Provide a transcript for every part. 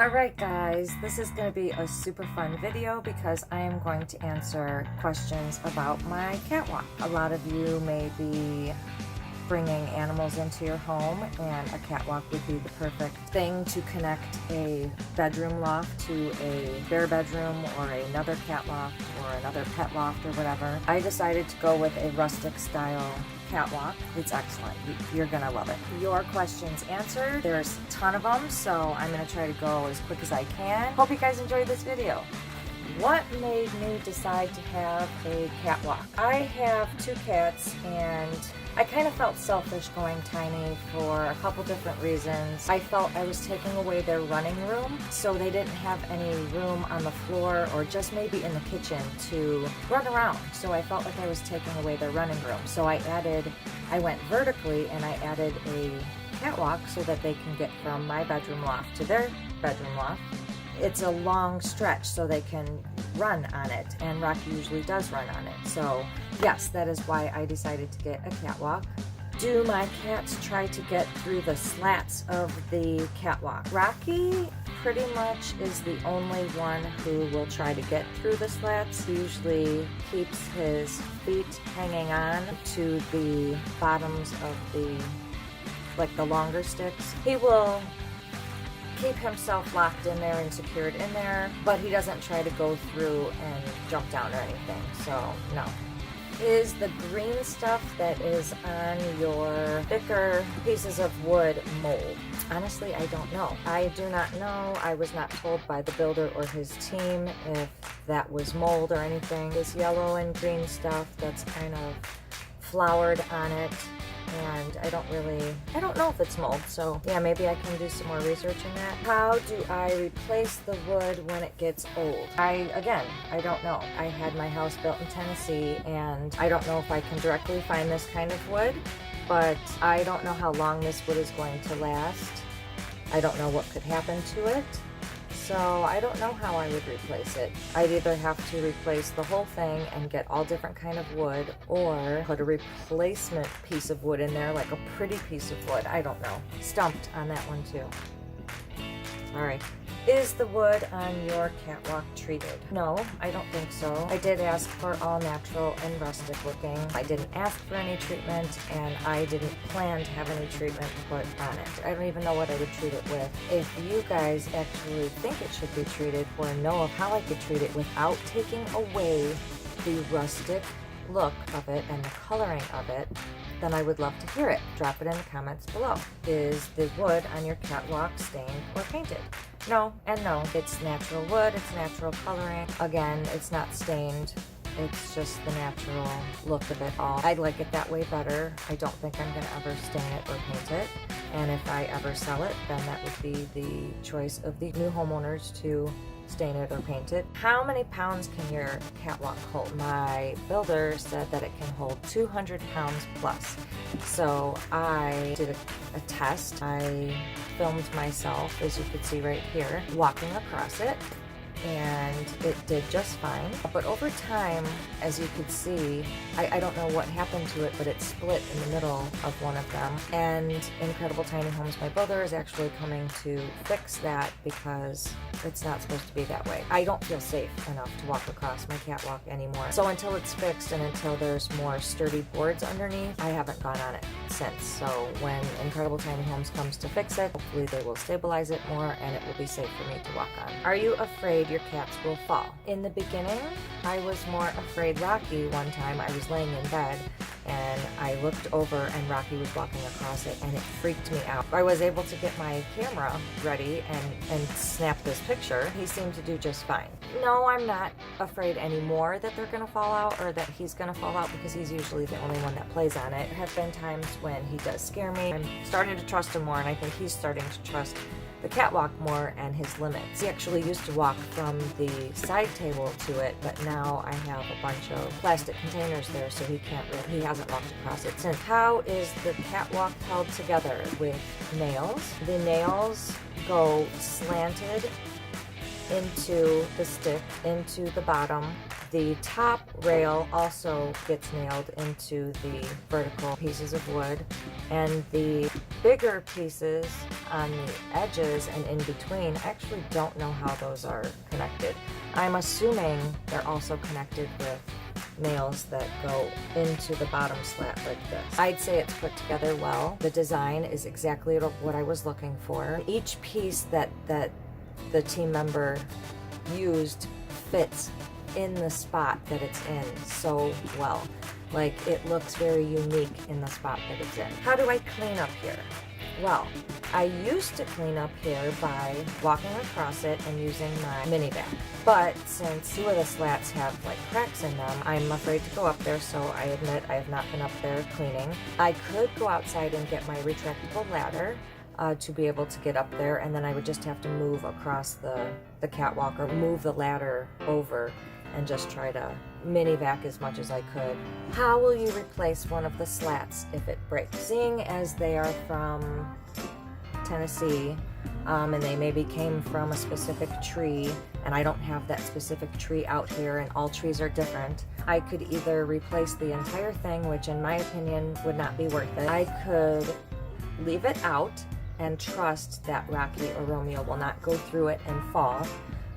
Alright guys, this is going to be a super fun video because I am going to answer questions about my catwalk. A lot of you may be bringing animals into your home, and a catwalk would be the perfect thing to connect a bedroom loft to a bare bedroom or another cat loft or another pet loft or whatever. I decided to go with a rustic style catwalk. It's excellent. You're gonna love it. Your questions answered. There's a ton of them, so I'm gonna try to go as quick as I can. Hope you guys enjoyed this video. What made me decide to have a catwalk? I have 2 cats, and I kind of felt selfish going tiny for a couple different reasons. I felt I was taking away their running room, so they didn't have any room on the floor or just maybe in the kitchen to run around. So I felt like I was taking away their running room. So I went vertically and I added a catwalk so that they can get from my bedroom loft to their bedroom loft. It's a long stretch so they can run on it, and Rocky usually does run on it. So yes, that is why I decided to get a catwalk. Do my cats try to get through the slats of the catwalk? Rocky pretty much is the only one who will try to get through the slats. He usually keeps his feet hanging on to the bottoms of the longer sticks. He will keep himself locked in there and secured in there, but he doesn't try to go through and jump down or anything, so no. Is the green stuff that is on your thicker pieces of wood mold? Honestly, I don't know. I do not know. I was not told by the builder or his team if that was mold or anything. This yellow and green stuff that's kind of flowered on it, and I don't know if it's mold, so yeah, maybe I can do some more research in that. How do I replace the wood when it gets old? I don't know. I had my house built in Tennessee, and I don't know if I can directly find this kind of wood, but I don't know how long this wood is going to last. I don't know what could happen to it. So I don't know how I would replace it. I'd either have to replace the whole thing and get all different kind of wood, or put a replacement piece of wood in there, like a pretty piece of wood. I don't know. Stumped on that one too. Sorry. Is the wood on your catwalk treated? No, I don't think so. I did ask for all natural and rustic looking. I didn't ask for any treatment, and I didn't plan to have any treatment put on it. I don't even know what I would treat it with. If you guys actually think it should be treated, or know of how I could treat it without taking away the rustic look of it and the coloring of it, then I would love to hear it. Drop it in the comments below. Is the wood on your catwalk stained or painted? No and no. It's natural wood, it's natural coloring. Again, it's not stained. It's just the natural look of it all. I'd like it that way better. I don't think I'm going to ever stain it or paint it. And if I ever sell it, then that would be the choice of the new homeowners to stain it or paint it. How many pounds can your catwalk hold? My builder said that it can hold 200 pounds plus. So I did a test. I filmed myself, as you can see right here, walking across it, and it did just fine. But over time, as you could see, I don't know what happened to it, but it split in the middle of one of them. And Incredible Tiny Homes, my builder, is actually coming to fix that because it's not supposed to be that way. I don't feel safe enough to walk across my catwalk anymore. So until it's fixed and until there's more sturdy boards underneath, I haven't gone on it since. So when Incredible Tiny Homes comes to fix it, hopefully they will stabilize it more and it will be safe for me to walk on. Are you afraid your cats will fall? In the beginning, I was more afraid. Rocky, one time I was laying in bed and I looked over and Rocky was walking across it, and it freaked me out. I was able to get my camera ready and snap this picture. He seemed to do just fine. No, I'm not afraid anymore that they're gonna fall out or that he's gonna fall out, because he's usually the only one that plays on it. There have been times when he does scare me. I'm starting to trust him more, and I think he's starting to trust the catwalk more and his limits. He actually used to walk from the side table to it, but now I have a bunch of plastic containers there, so he hasn't walked across it since. How is the catwalk held together? With nails. The nails go slanted into the stick, into the bottom. The top rail also gets nailed into the vertical pieces of wood, and the bigger pieces on the edges and in between, I actually don't know how those are connected. I'm assuming they're also connected with nails that go into the bottom slat like this. I'd say it's put together well. The design is exactly what I was looking for. Each piece that the team member used fits in the spot that it's in so well. Like, it looks very unique in the spot that it's in. How do I clean up here? Well, I used to clean up here by walking across it and using my mini vac. But since two of the slats have like cracks in them, I'm afraid to go up there, so I admit I have not been up there cleaning. I could go outside and get my retractable ladder to be able to get up there, and then I would just have to move across the catwalk or move the ladder over and just try to mini vac as much as I could. How will you replace one of the slats if it breaks? Seeing as they are from Tennessee, and they maybe came from a specific tree, and I don't have that specific tree out here, and all trees are different, I could either replace the entire thing, which in my opinion would not be worth it. I could leave it out and trust that Rocky or Romeo will not go through it and fall.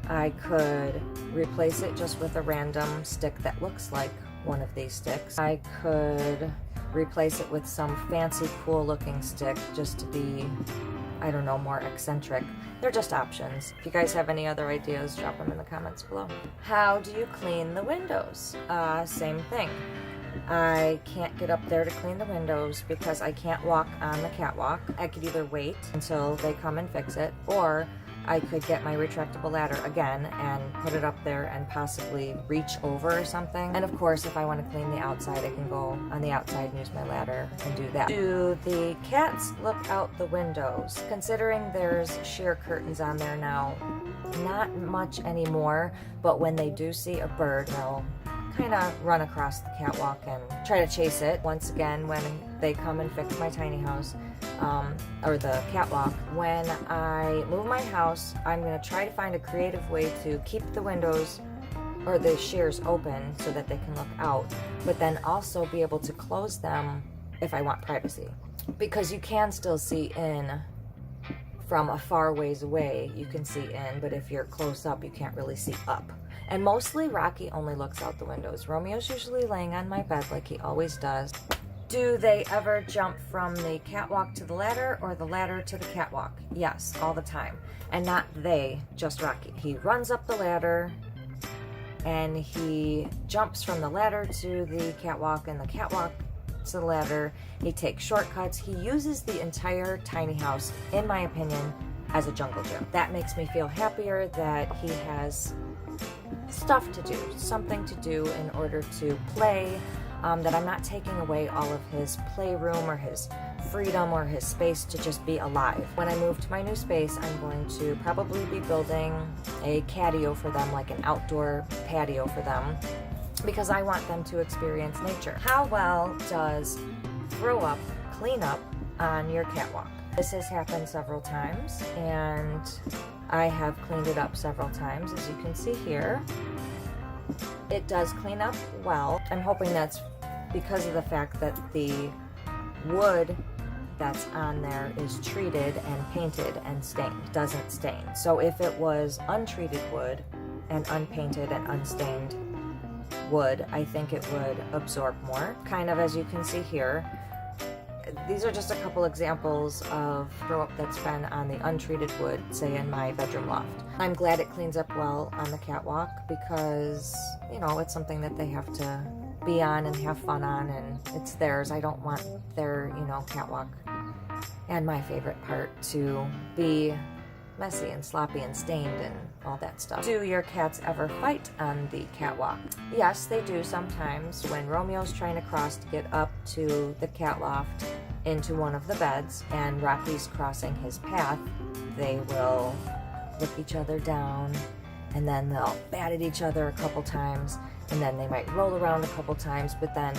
I could replace it just with a random stick that looks like one of these sticks. I could replace it with some fancy cool looking stick just to be, I don't know, more eccentric. They're just options. If you guys have any other ideas, drop them in the comments below. How do you clean the windows? Same thing. I can't get up there to clean the windows because I can't walk on the catwalk. I could either wait until they come and fix it, or I could get my retractable ladder again and put it up there and possibly reach over or something. And of course, if I want to clean the outside, I can go on the outside and use my ladder and do that. Do the cats look out the windows? Considering there's sheer curtains on there now, not much anymore, but when they do see a bird, they'll kind of run across the catwalk and try to chase it. Once again, when they come and fix my tiny house, or the catwalk, when I move my house, I'm going to try to find a creative way to keep the windows or the shears open so that they can look out, but then also be able to close them if I want privacy. Because you can still see in from a far ways away, you can see in, but if you're close up, you can't really see up. And mostly Rocky only looks out the windows. Romeo's usually laying on my bed like he always does. Do they ever jump from the catwalk to the ladder or the ladder to the catwalk? Yes, all the time. And not they, just Rocky. He runs up the ladder and he jumps from the ladder to the catwalk and the catwalk to the ladder. He takes shortcuts. He uses the entire tiny house, in my opinion, as a jungle gym. That makes me feel happier that he has stuff to do, something to do in order to play, that I'm not taking away all of his playroom or his freedom or his space to just be alive. When I move to my new space, I'm going to probably be building a catio for them, like an outdoor patio for them, because I want them to experience nature. How well does throw up clean up on your catwalk? This has happened several times, and I have cleaned it up several times, as you can see here. It does clean up well. I'm hoping that's because of the fact that the wood that's on there is treated and painted and stained, doesn't stain. So if it was untreated wood and unpainted and unstained wood, I think it would absorb more. Kind of as you can see here, these are just a couple examples of throw up that's been on the untreated wood, say in my bedroom loft. I'm glad it cleans up well on the catwalk because, you know, it's something that they have to be on and have fun on, and it's theirs. I don't want their, you know, catwalk and my favorite part to be messy and sloppy and stained and all that stuff. Do your cats ever fight on the catwalk? Yes, they do sometimes. When Romeo's trying to cross to get up to the cat loft into one of the beds and Rocky's crossing his path, they will look each other down, and then they'll bat at each other a couple times, and then they might roll around a couple times, but then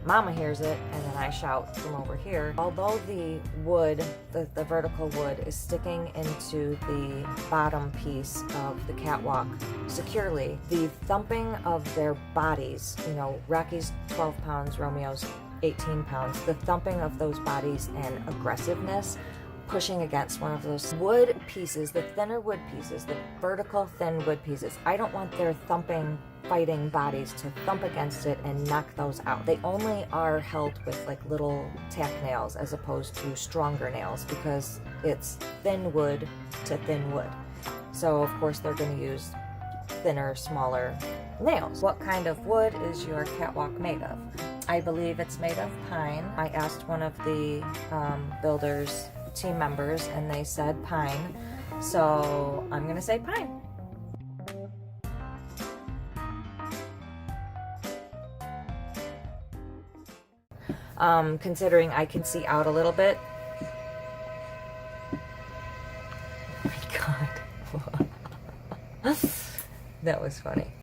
Mama hears it, and then I shout from over here. Although the wood, the vertical wood, is sticking into the bottom piece of the catwalk securely, the thumping of their bodies, you know, Rocky's 12 pounds, Romeo's 18 pounds. The thumping of those bodies and aggressiveness, pushing against one of those wood pieces, the thinner wood pieces, the vertical thin wood pieces. I don't want their thumping, fighting bodies to thump against it and knock those out. They only are held with like little tack nails as opposed to stronger nails because it's thin wood to thin wood. So of course they're going to use thinner, smaller nails. What kind of wood is your catwalk made of? I believe it's made of pine. I asked one of the builders team members and they said pine, so I'm gonna say pine. Considering I can see out a little bit. Oh my god. That was funny.